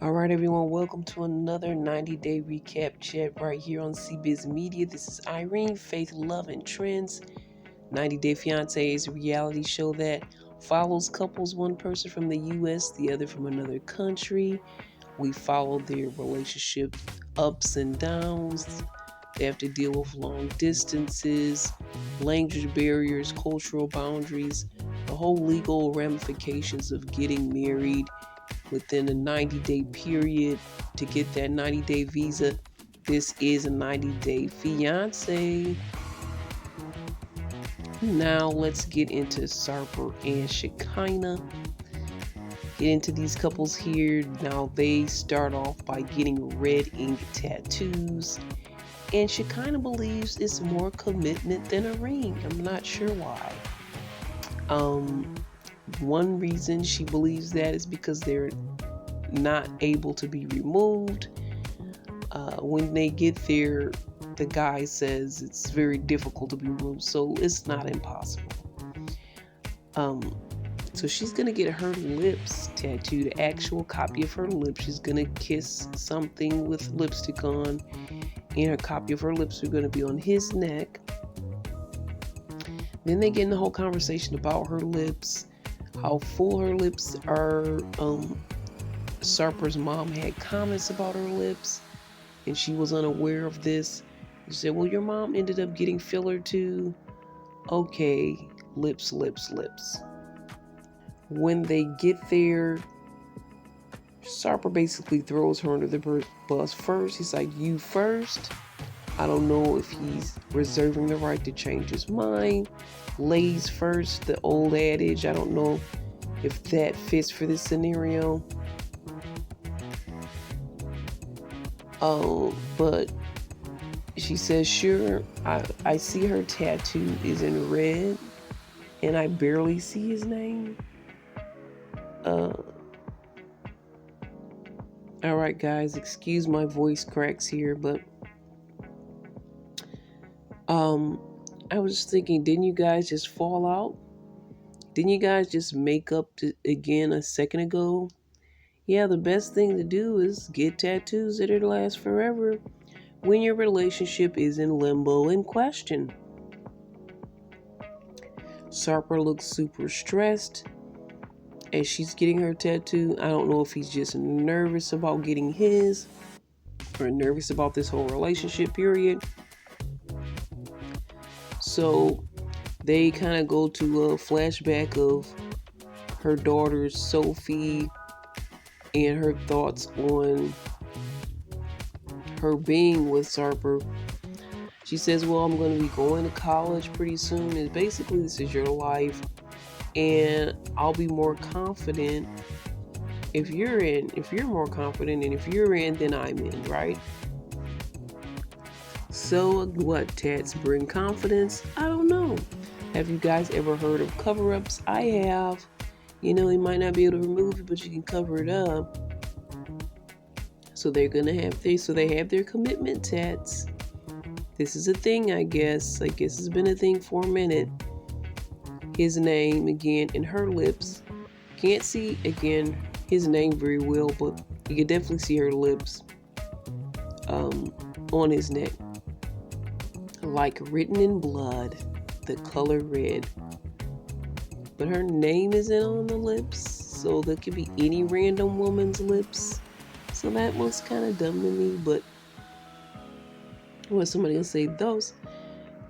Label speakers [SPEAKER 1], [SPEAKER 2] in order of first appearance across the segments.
[SPEAKER 1] All right, everyone, welcome to another 90-day recap chat right here on CBiz Media. This is Irene, Faith, Love, and Trends. 90 Day Fiance is a reality show that follows couples, one person from the U.S., the other from another country. We follow their relationship ups and downs. They have to deal with long distances, language barriers, cultural boundaries, the whole legal ramifications of getting married within a 90-day period to get that 90-day visa. This is a 90-day fiance. Now let's get into Sarper and Shekinah. Get into these couples here. Now they start off by getting red ink tattoos. And Shekinah believes it's more commitment than a ring. I'm not sure why. One reason she believes that is because they're not able to be removed. When they get there, the guy says it's very difficult to be removed, so it's not impossible. So she's gonna get her lips tattooed, an actual copy of her lips. She's gonna kiss something with lipstick on, and her copy of her lips are gonna be on his neck. Then they get in the whole conversation about her lips, how full her lips are. Sarper's mom had comments about her lips, and she was unaware of this. She said, well, your mom ended up getting filler too. Okay, lips. When they get there, Sarper basically throws her under the bus first. He's like, you first. I don't know if he's reserving the right to change his mind. Ladies first, the old adage. I don't know if that fits for this scenario. But she says, sure, I see her tattoo is in red, and I barely see his name. All right, guys, excuse my voice cracks here, but I was just thinking, didn't you guys just fall out? Didn't you guys just make up again a second ago? Yeah, the best thing to do is get tattoos that'll last forever when your relationship is in limbo and question. Sarper looks super stressed as she's getting her tattoo. I don't know if he's just nervous about getting his or nervous about this whole relationship period. So they kind of go to a flashback of her daughter Sophie and her thoughts on her being with Sarper. She says, well, I'm going to be going to college pretty soon, and basically this is your life, and I'll be more confident if you're in. If you're more confident, and if you're in, then I'm in, right? So what, tats bring confidence? I don't know. Have you guys ever heard of cover-ups? I have. You know, you might not be able to remove it, but you can cover it up. So they have their commitment tats. This is a thing, I guess. It's been a thing for a minute. His name again in her lips. Can't see again his name very well, but you can definitely see her lips on his neck. Like written in blood, the color red. But her name isn't on the lips, so that could be any random woman's lips. So that was kind of dumb to me, but when somebody will say, those,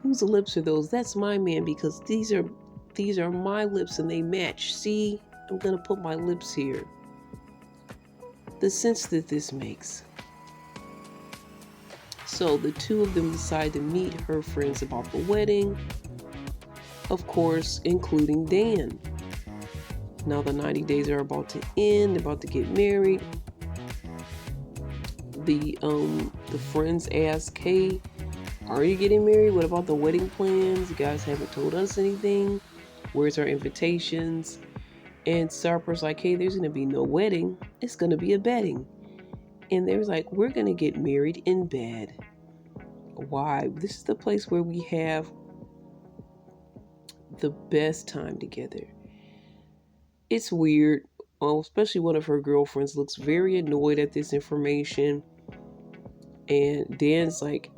[SPEAKER 1] whose lips are those? That's my man, because these are my lips and they match. See, I'm gonna put my lips here. The sense that this makes. So the two of them decide to meet her friends about the wedding, of course, including Dan. Now the 90 days are about to end. They're about to get married. The friends ask, hey, are you getting married? What about the wedding plans? You guys haven't told us anything. Where's our invitations? And Sarper's like, hey, there's going to be no wedding. It's going to be a bedding. And there's like, we're going to get married in bed. Why? This is the place where we have the best time together. It's weird. especially one of her girlfriends, looks very annoyed at this information. And Dan's like,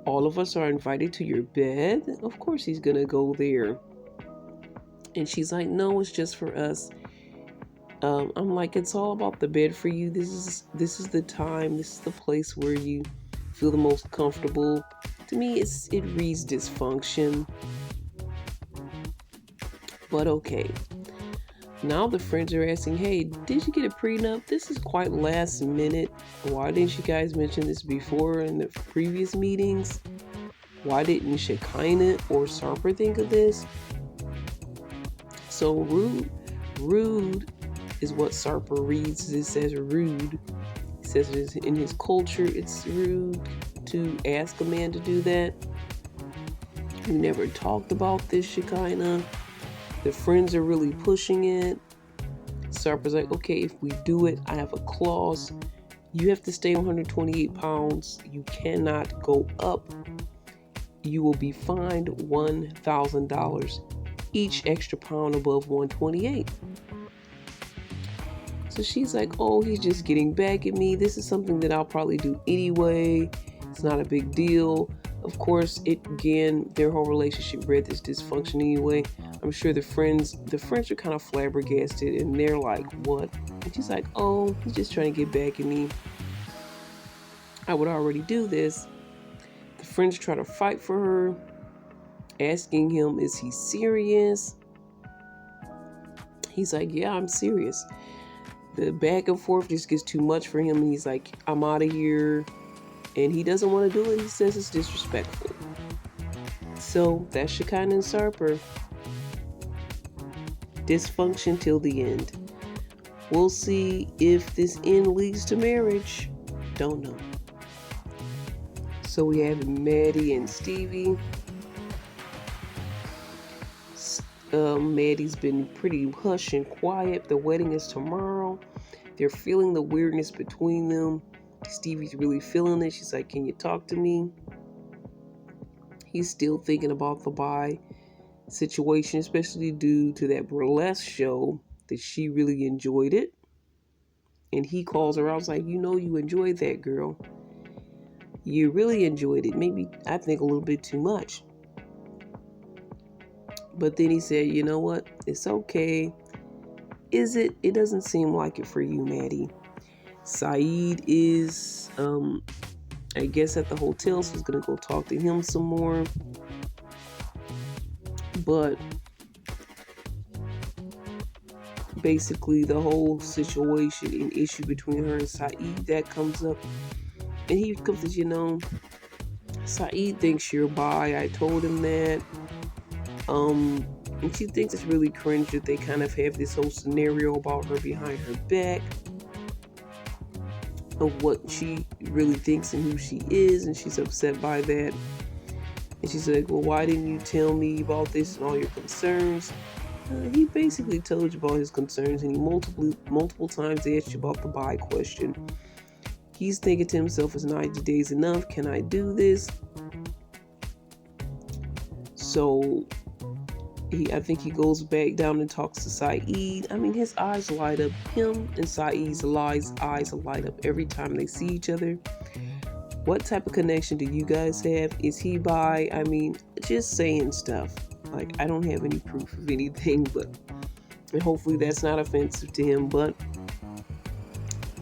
[SPEAKER 1] all of us are invited to your bed? Of course he's gonna go there. And she's like, no, it's just for us. I'm like, it's all about the bed for you. This is the time, this is the place where you feel the most comfortable. To me, it reads dysfunction. But okay. Now the friends are asking, hey, did you get a prenup? This is quite last minute. Why didn't you guys mention this before in the previous meetings? Why didn't Shekinah or Sarper think of this? So rude is what Sarper reads this as rude. He says it is in his culture, it's rude to ask a man to do that. We never talked about this, Shekinah. The friends are really pushing it. Sarper's like, okay, if we do it, I have a clause. You have to stay 128 pounds. You cannot go up. You will be fined $1,000 each extra pound above 128. So she's like, oh, he's just getting back at me. This is something that I'll probably do anyway. It's not a big deal. Of course, their whole relationship bred this dysfunction anyway. I'm sure the friends are kind of flabbergasted, and they're like, what? And she's like, oh, he's just trying to get back at me. I would already do this. The friends try to fight for her, asking him, is he serious? He's like, yeah, I'm serious. The back and forth just gets too much for him, and he's like, I'm out of here. And he doesn't want to do it. He says it's disrespectful. So that's Shekinah and Sarper. Dysfunction till the end. We'll see if this end leads to marriage. Don't know. So we have Maddie and Stevie. Maddie's been pretty hush and quiet. The wedding is tomorrow. They're feeling the weirdness between them. Stevie's really feeling it. She's like, can you talk to me? He's still thinking about the bi situation, especially due to that burlesque show that she really enjoyed it. And he calls her out. I was like, you enjoyed that, girl. You really enjoyed it. Maybe, I think, a little bit too much. But then he said, you know what? It's okay. Is it? It doesn't seem like it for you, Maddie. Saeed is, I guess, at the hotel, so he's going to go talk to him some more. But basically, the whole situation and issue between her and Saeed, that comes up. And he comes to, Saeed thinks you're bi. I told him that. And she thinks it's really cringe that they kind of have this whole scenario about her behind her back, of what she really thinks and who she is, and she's upset by that. And she's like, well, why didn't you tell me about this and all your concerns? He basically told you about his concerns, and he multiple times asked you about the bi question. He's thinking to himself, is 90 days enough? Can I do this? So I think he goes back down and talks to Saeed. I mean, his eyes light up. Him and Saeed's eyes light up every time they see each other. What type of connection do you guys have? Is he bi? I mean, just saying stuff. Like, I don't have any proof of anything, and hopefully that's not offensive to him, but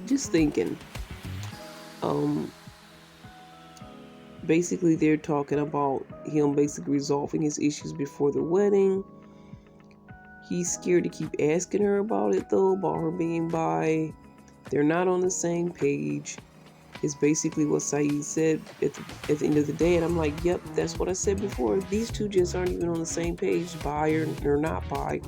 [SPEAKER 1] just thinking. Basically, they're talking about him basically resolving his issues before the wedding. He's scared to keep asking her about it, though, about her being bi. They're not on the same page. It's basically what Saeed said at the end of the day. And I'm like, yep, that's what I said before. These two just aren't even on the same page, bi or not bi.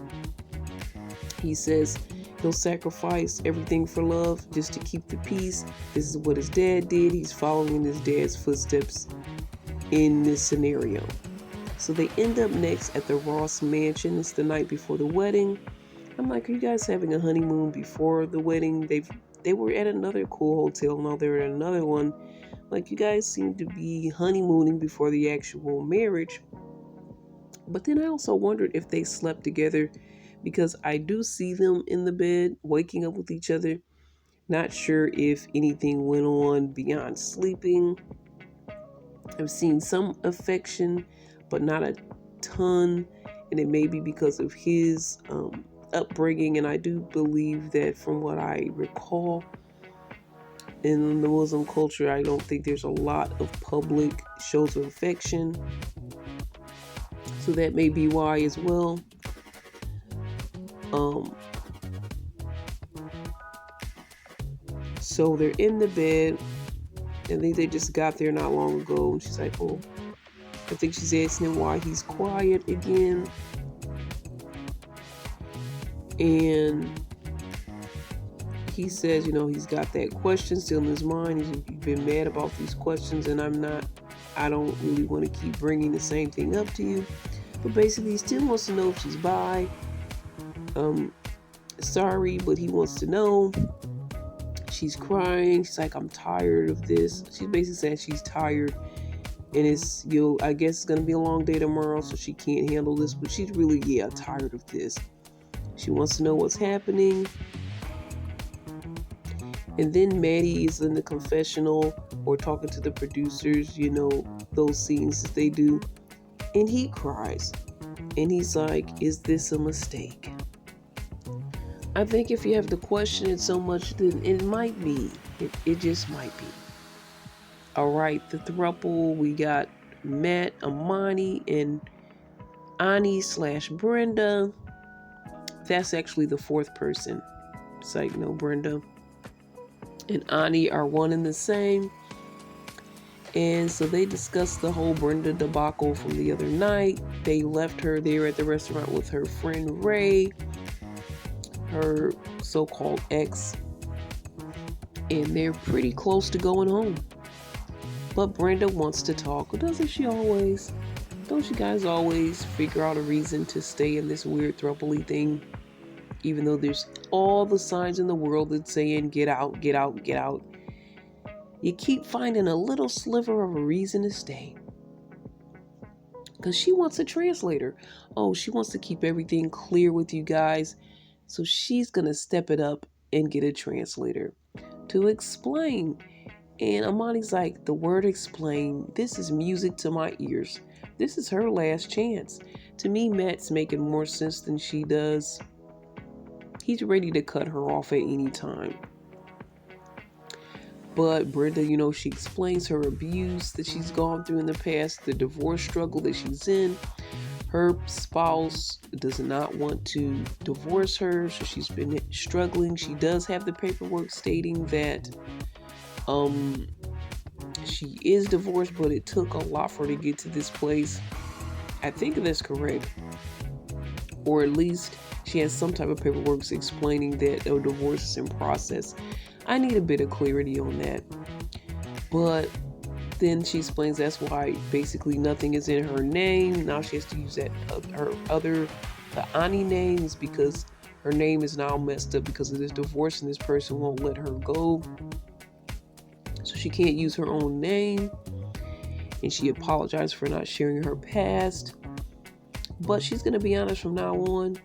[SPEAKER 1] He says he'll sacrifice everything for love just to keep the peace. This is what his dad did. He's following his dad's footsteps in this scenario. So they end up next at the Ross Mansion. It's the night before the wedding. I'm like, are you guys having a honeymoon before the wedding? They were at another cool hotel. Now they're at another one. Like, you guys seem to be honeymooning before the actual marriage. But then I also wondered if they slept together because I do see them in the bed waking up with each other. Not sure if anything went on beyond sleeping. I've seen some affection, but not a ton. And it may be because of his upbringing. And I do believe that, from what I recall, in the Muslim culture, I don't think there's a lot of public shows of affection. So that may be why as well. Um, so they're in the bed. I think they just got there not long ago. And she's like, oh, I think she's asking him why he's quiet again. And he says, he's got that question still in his mind. He's been mad about these questions, and I don't really want to keep bringing the same thing up to you. But basically, he still wants to know if she's bi. Sorry, but he wants to know. She's crying. She's like, I'm tired of this. She's basically saying she's tired. And I guess it's going to be a long day tomorrow, so she can't handle this. But she's really, tired of this. She wants to know what's happening. And then Maddie is in the confessional or talking to the producers, those scenes that they do. And he cries. And he's like, is this a mistake? I think if you have to question it so much, then it might be. It just might be. All right, the throuple, we got Matt, Amani, and Ani/Brenda. That's actually the fourth person. It's like, no, Brenda and Ani are one and the same. And so they discussed the whole Brenda debacle from the other night. They left her there at the restaurant with her friend Ray, her so-called ex, and they're pretty close to going home. But Brenda wants to talk. Doesn't she always? Don't you guys always figure out a reason to stay in this weird throuple thing? Even though there's all the signs in the world that's saying, get out, get out, get out. You keep finding a little sliver of a reason to stay. Because she wants a translator. Oh, she wants to keep everything clear with you guys. So she's going to step it up and get a translator to explain. And Amani's like, the word explain, this is music to my ears. This is her last chance. To me, Matt's making more sense than she does. He's ready to cut her off at any time. But Brenda, she explains her abuse that she's gone through in the past, the divorce struggle that she's in. Her spouse does not want to divorce her, so she's been struggling. She does have the paperwork stating that she is divorced, but it took a lot for her to get to this place. I think that's correct. Or at least she has some type of paperwork explaining that a divorce is in process. I need a bit of clarity on that. But then she explains that's why basically nothing is in her name. Now she has to use that the Ani names, because her name is now messed up because of this divorce and this person won't let her go. So she can't use her own name. And she apologized for not sharing her past. But she's going to be honest from now on.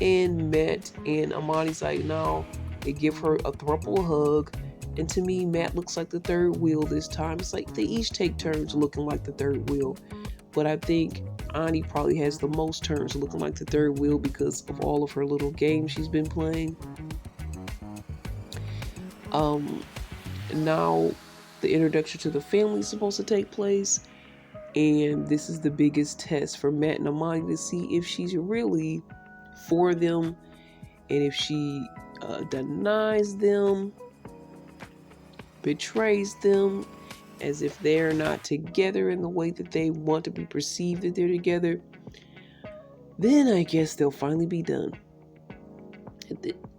[SPEAKER 1] And Matt and Amani's like, no, they give her a throuple hug. And to me, Matt looks like the third wheel this time. It's like they each take turns looking like the third wheel. But I think Ani probably has the most turns looking like the third wheel because of all of her little games she's been playing. Now the introduction to the family is supposed to take place. And this is the biggest test for Matt and Amani to see if she's really for them, and if she denies them, betrays them, as if they're not together in the way that they want to be perceived that they're together, then I guess they'll finally be done.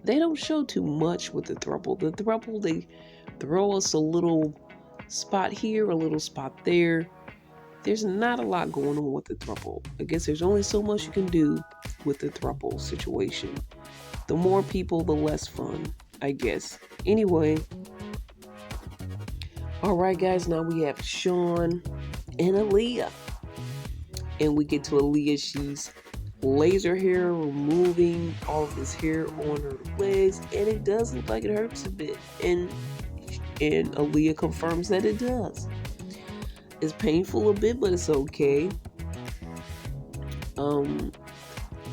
[SPEAKER 1] They don't show too much with the throuple. The throuple, they throw us a little spot here, a little spot there. There's not a lot going on with the throuple. I guess there's only so much you can do with the throuple situation. The more people, the less fun, I guess. Anyway, all right, guys, now we have Sean and Aaliyah. And we get to Aaliyah. She's laser hair, removing all of this hair on her legs, and it does look like it hurts a bit. And Aaliyah confirms that it does. It's painful a bit, but it's okay.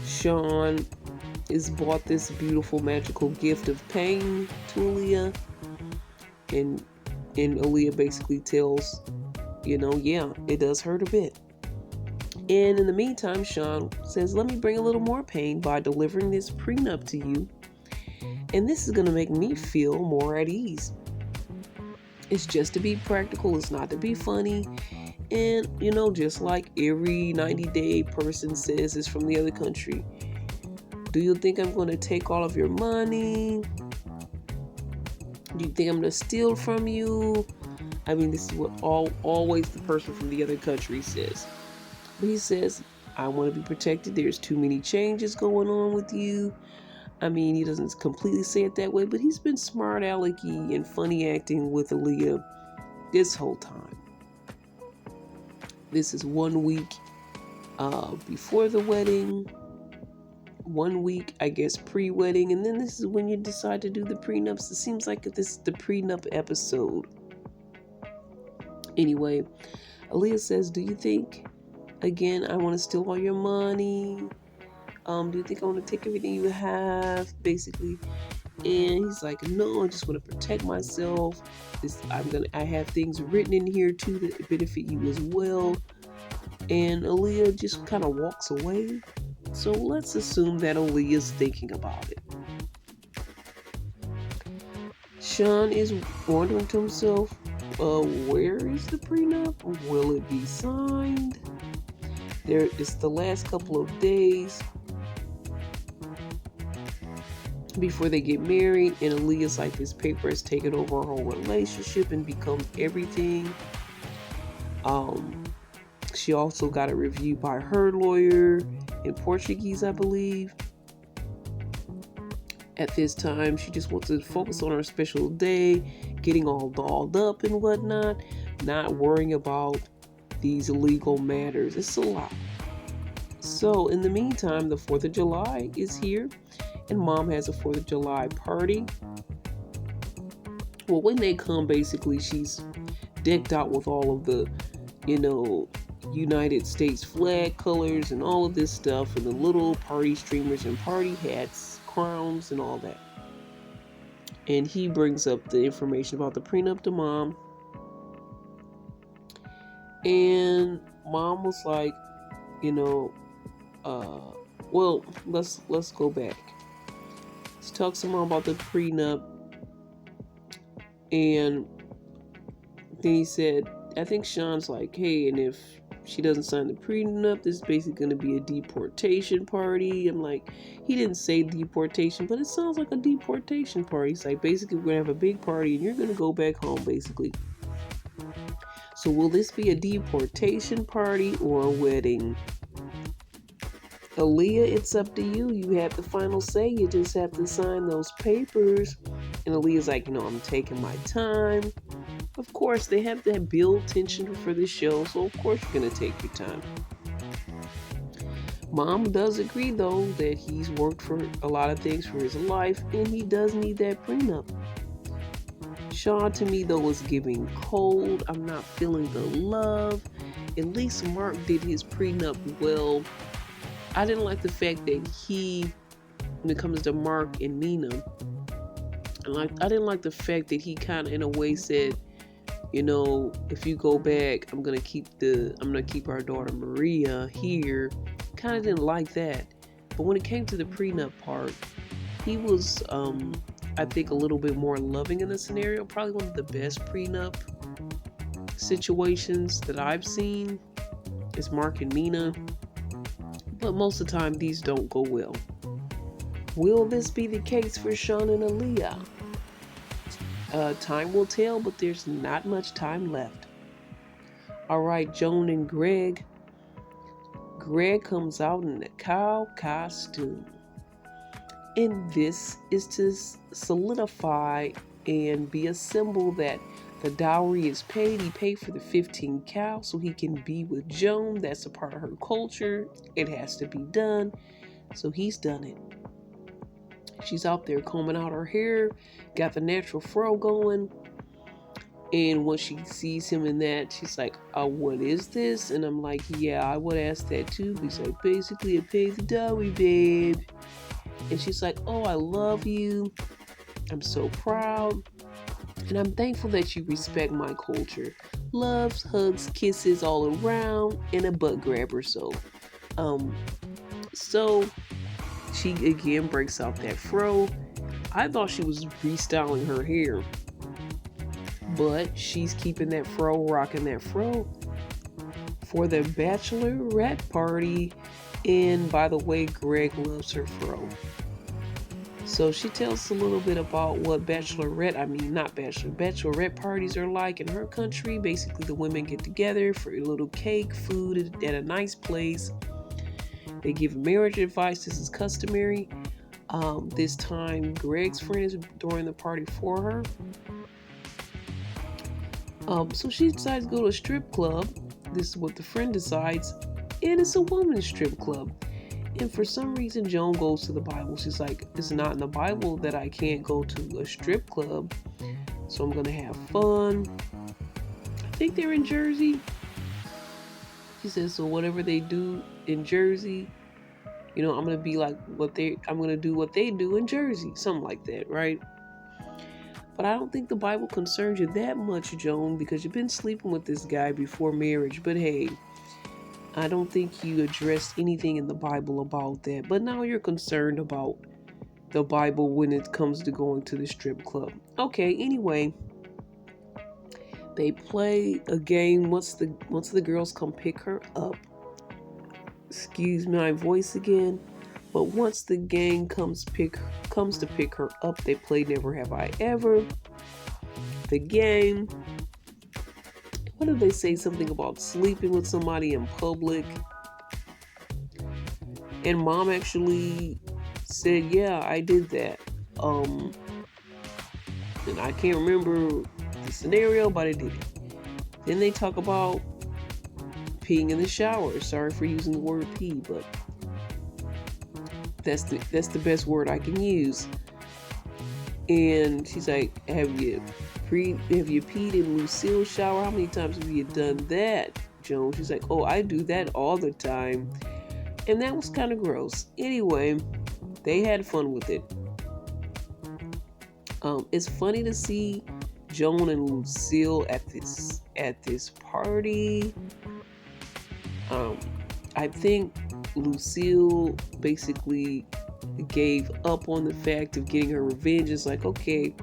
[SPEAKER 1] Sean is bought this beautiful magical gift of pain to Aaliyah, and Aaliyah basically tells, yeah, it does hurt a bit. And in the meantime, Sean says, let me bring a little more pain by delivering this prenup to you. And this is going to make me feel more at ease. It's just to be practical. It's not to be funny. And, just like every 90-day person says is from the other country, do you think I'm going to take all of your money? Do you think I'm going to steal from you? I mean, this is what always the person from the other country says. But he says, I want to be protected. There's too many changes going on with you. I mean, he doesn't completely say it that way, but he's been smart alecky and funny acting with Aaliyah this whole time. This is 1 week before the wedding, 1 week, I guess, pre-wedding, and then this is when you decide to do the prenups. It seems like this is the prenup episode. Anyway, Aaliyah says, do you think, again, I want to steal all your money? Do you think I want to take everything you have, basically? And he's like, no, I just want to protect myself. I have things written in here too that benefit you as well. And Aaliyah just kind of walks away. So let's assume that Aaliyah's thinking about it. Sean is wondering to himself, where is the prenup? Will it be signed? It's the last couple of days before they get married, and Aaliyah's like, this paper has taken over our whole relationship and become everything. She also got a review by her lawyer in Portuguese, I believe. At this time, she just wants to focus on her special day, getting all dolled up and whatnot, not worrying about these legal matters. It's a lot. So in the meantime, the 4th of July is here, and Mom has a 4th of July party. Well, when they come, basically, she's decked out with all of the, United States flag colors and all of this stuff, and the little party streamers and party hats, crowns, and all that. And he brings up the information about the prenup to Mom. And Mom was like, well, let's go back. Let's talk some more about the prenup. And then he said, I think Sean's like, hey, and if she doesn't sign the prenup, this is basically going to be a deportation party. I'm like, he didn't say deportation, but it sounds like a deportation party. He's like, basically, we're going to have a big party and you're going to go back home, basically. So will this be a deportation party or a wedding? Aaliyah, it's up to you. You have the final say. You just have to sign those papers. And Aaliyah's like, I'm taking my time. Of course, they have to build tension for the show, so of course you're going to take your time. Mom does agree, though, that he's worked for a lot of things for his life, and he does need that prenup. Sean, to me, though, is giving cold. I'm not feeling the love. At least Mark did his prenup well. I didn't like the fact that when it comes to Mark and Nina, I didn't like the fact that he kind of, in a way, said, if you go back, I'm gonna keep our daughter Maria here. Kind of didn't like that. But when it came to the prenup part, he was, I think, a little bit more loving in the scenario. Probably one of the best prenup situations that I've seen is Mark and Nina. But most of the time, these don't go well. Will this be the case for Sean and Aaliyah? Time will tell, but there's not much time left. All right, Joan and Greg. Greg comes out in a cow costume. And this is to solidify and be a symbol that The dowry is paid. He paid for the 15 cows so he can be with Joan. That's a part of her culture. It has to be done. So he's done it. She's out there combing out her hair, got the natural fro going. And when she sees him in that, she's like, oh, what is this? And I'm like, yeah, I would ask that too. He's like, basically, I paid the dowry, babe. And she's like, oh, I love you. I'm so proud. And I'm thankful that you respect my culture. Loves, hugs, kisses all around, and a butt grabber. So she again breaks out that fro. I thought she was restyling her hair, but she's keeping that fro, rocking that fro for the bachelorette party. And by the way, Greg loves her fro. So she tells us a little bit about what bachelorette parties are like in her country. Basically, the women get together for a little cake, food at a nice place. They give marriage advice. This is customary. This time, Greg's friend is throwing the party for her. So she decides to go to a strip club. This is what the friend decides. And it's a woman's strip club. And for some reason, Joan goes to the Bible. She's like, it's not in the Bible that I can't go to a strip club. So I'm going to have fun. I think they're in Jersey. She says, so whatever they do in Jersey, I'm going to be like I'm going to do what they do in Jersey. Something like that, right? But I don't think the Bible concerns you that much, Joan, because you've been sleeping with this guy before marriage. But hey, I don't think you addressed anything in the Bible about that. But now you're concerned about the Bible when it comes to going to the strip club. Okay, anyway, they play a game once the girls come pick her up. Excuse my voice again. But once the gang comes to pick her up, they play Never Have I Ever. The game. What did they say? Something about sleeping with somebody in public. And mom actually said, yeah, I did that. And I can't remember the scenario, but I did it. Then they talk about peeing in the shower. Sorry for using the word pee, but that's the best word I can use. And she's like, have you peed in Lucille's shower? How many times have you done that, Joan? She's like, oh, I do that all the time. And that was kind of gross. Anyway, they had fun with it. It's funny to see Joan and Lucille at this party. I think Lucille basically gave up on the fact of getting her revenge. It's like, okay,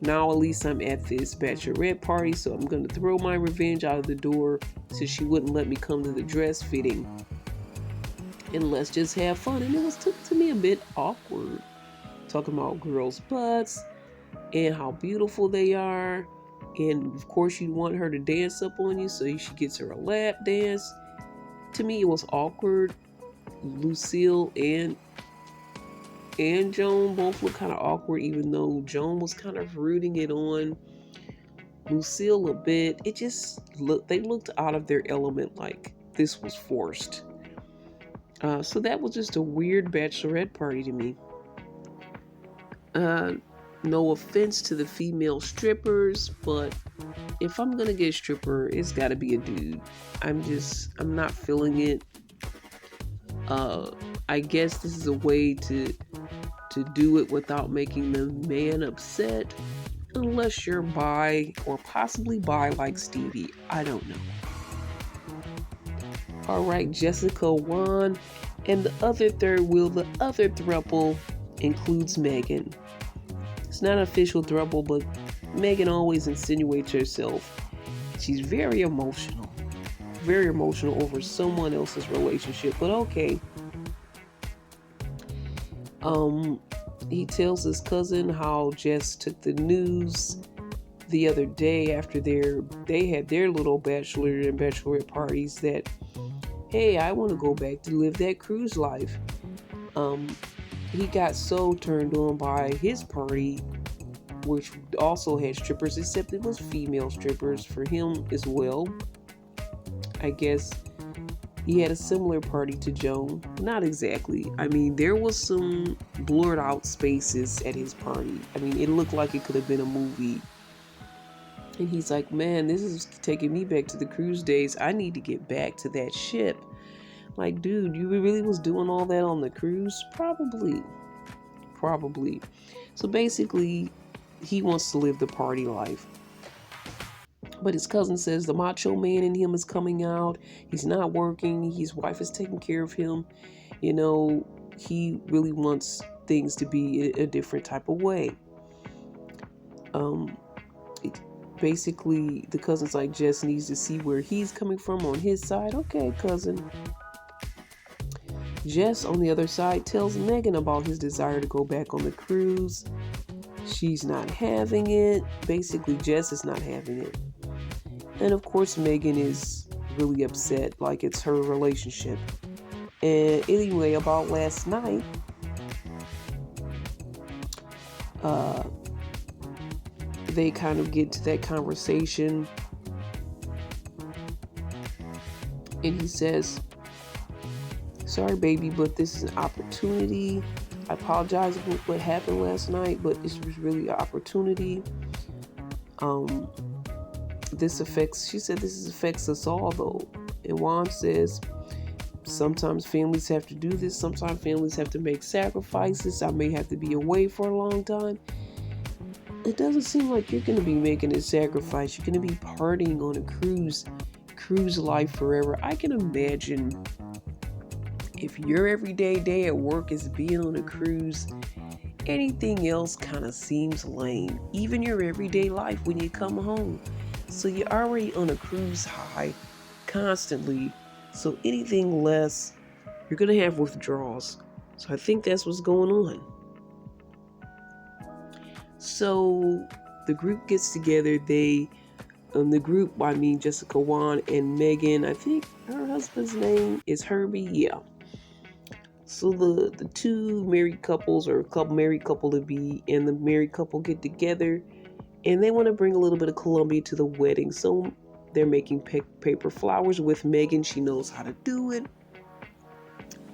[SPEAKER 1] now at least I'm at this bachelorette party, so I'm going to throw my revenge out of the door since she wouldn't let me come to the dress fitting. And let's just have fun. And it was to me a bit awkward. Talking about girls' butts and how beautiful they are. And of course you want her to dance up on you, so she gets her a lap dance. To me it was awkward. Lucille and Joan both look kind of awkward, even though Joan was kind of rooting it on Lucille a bit. They looked out of their element, like this was forced. So that was just a weird bachelorette party to me. No offense to the female strippers, but if I'm gonna get a stripper, it's gotta be a dude. I'm not feeling it. I guess this is a way to do it without making the man upset, unless you're bi or possibly bi like Stevie. I don't know. All right, Jessica won, and the other third wheel, the other throuple, includes Megan. It's not an official throuple, but Megan always insinuates herself. She's very emotional over someone else's relationship, but okay. He tells his cousin how Jess took the news the other day after they had their little bachelor and bachelorette parties that, hey, I want to go back to live that cruise life. He got so turned on by his party which also had strippers, except it was female strippers for him as well. I guess he had a similar party to Joan. Not exactly. I mean, there was some blurred out spaces at his party. I mean, it looked like it could have been a movie. And he's like, man, this is taking me back to the cruise days. I need to get back to that ship. Like, dude, you really was doing all that on the cruise? Probably. So basically, he wants to live the party life. But his cousin says the macho man in him is coming out. He's not working. His wife is taking care of him. You know, he really wants things to be a different type of way. Basically, the cousin's like, Jess needs to see where he's coming from on his side. Okay, cousin. Jess, on the other side, tells Megan about his desire to go back on the cruise. She's not having it. Basically, Jess is not having it. And of course, Megan is really upset, like it's her relationship. And anyway, about last night, they kind of get to that conversation. And he says, sorry, baby, but this is an opportunity. I apologize for what happened last night, but this was really an opportunity. This affects us all, though. And Juan says, sometimes families have to do this. Sometimes families have to make sacrifices. I may have to be away for a long time. It doesn't seem like you're going to be making a sacrifice. You're going to be partying on a cruise life forever. I can imagine if your everyday day at work is being on a cruise, anything else kind of seems lame. Even your everyday life when you come home. So you're already on a cruise high constantly. So anything less, you're going to have withdrawals. So I think that's what's going on. So the group gets together. I mean Jessica, Juan, and Megan. I think her husband's name is Herbie. Yeah. So the two married couples, or married couple to be, and the married couple get together, and they want to bring a little bit of Colombia to the wedding. So they're making paper flowers with Megan. She knows how to do it.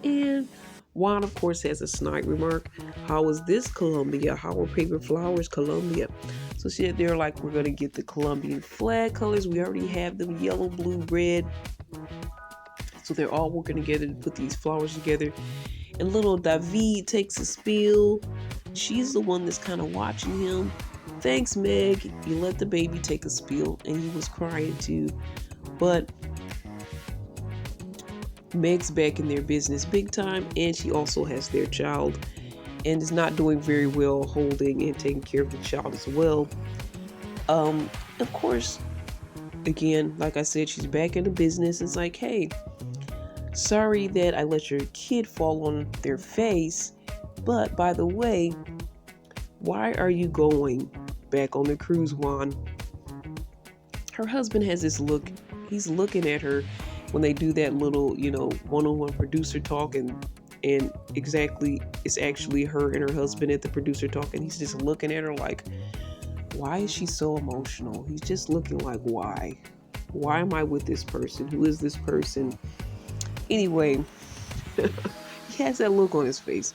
[SPEAKER 1] And Juan, of course, has a snide remark. How is this Colombia? How are paper flowers Colombia? So they're like, we're going to get the Colombian flag colors. We already have them, yellow, blue, red. So they're all working together to put these flowers together. And little David takes a spill. She's the one that's kind of watching him. Thanks, Meg. You let the baby take a spill. And he was crying too. But Meg's back in their business big time, and she also has their child and is not doing very well holding and taking care of the child as well. Of course, again, like I said, she's back in the business. It's like, hey, sorry that I let your kid fall on their face, but by the way, why are you going back on the cruise, Juan? Her husband has this look. He's looking at her when they do that little, one-on-one producer talk, and exactly, it's actually her and her husband at the producer talk, and he's just looking at her like, why is she so emotional? He's just looking like, why am I with this person? Who is this person? Anyway, he has that look on his face.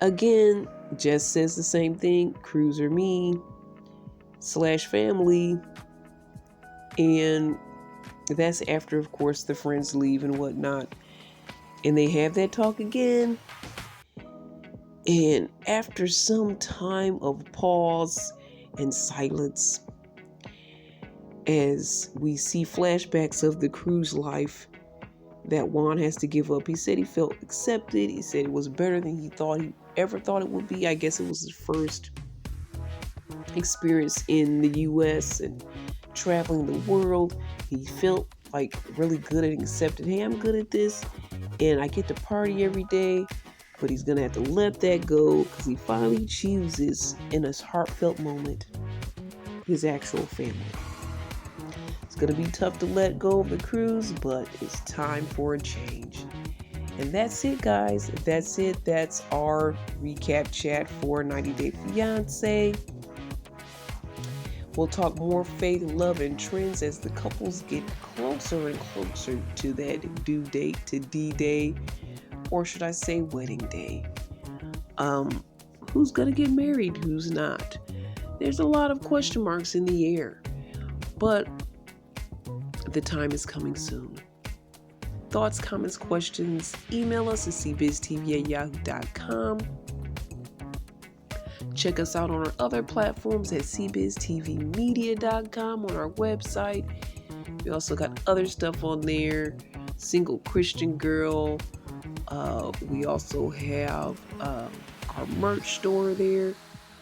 [SPEAKER 1] Again, Jess says the same thing, cruiser me / family, and that's after, of course, the friends leave and whatnot. And they have that talk again. And after some time of pause and silence, as we see flashbacks of the cruise life that Juan has to give up. He said he felt accepted. He said it was better than he ever thought it would be. I guess it was his first experience in the U.S. and traveling the world. He felt like really good and accepted. Hey, I'm good at this and I get to party every day, but he's gonna have to let that go because he finally chooses, in a heartfelt moment, his actual family. It's gonna be tough to let go of the cruise, but it's time for a change. And that's it, guys. That's it. That's our recap chat for 90 Day Fiance. We'll talk more faith, love, and trends as the couples get closer and closer to that due date, to D-Day, or should I say wedding day. Who's gonna get married? Who's not? There's a lot of question marks in the air, but the time is coming soon. Thoughts, comments, questions, email us at cbiztv@yahoo.com. Check us out on our other platforms at cbiztvmedia.com on our website. We also got other stuff on there. Single Christian Girl. We also have our merch store there.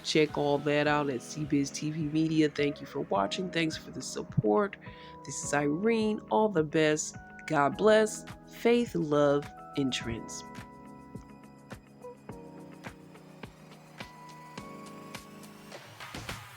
[SPEAKER 1] Check all that out at CBiz TV Media. Thank you for watching. Thanks for the support. This is Irene. All the best. God bless. Faith, love, and trends.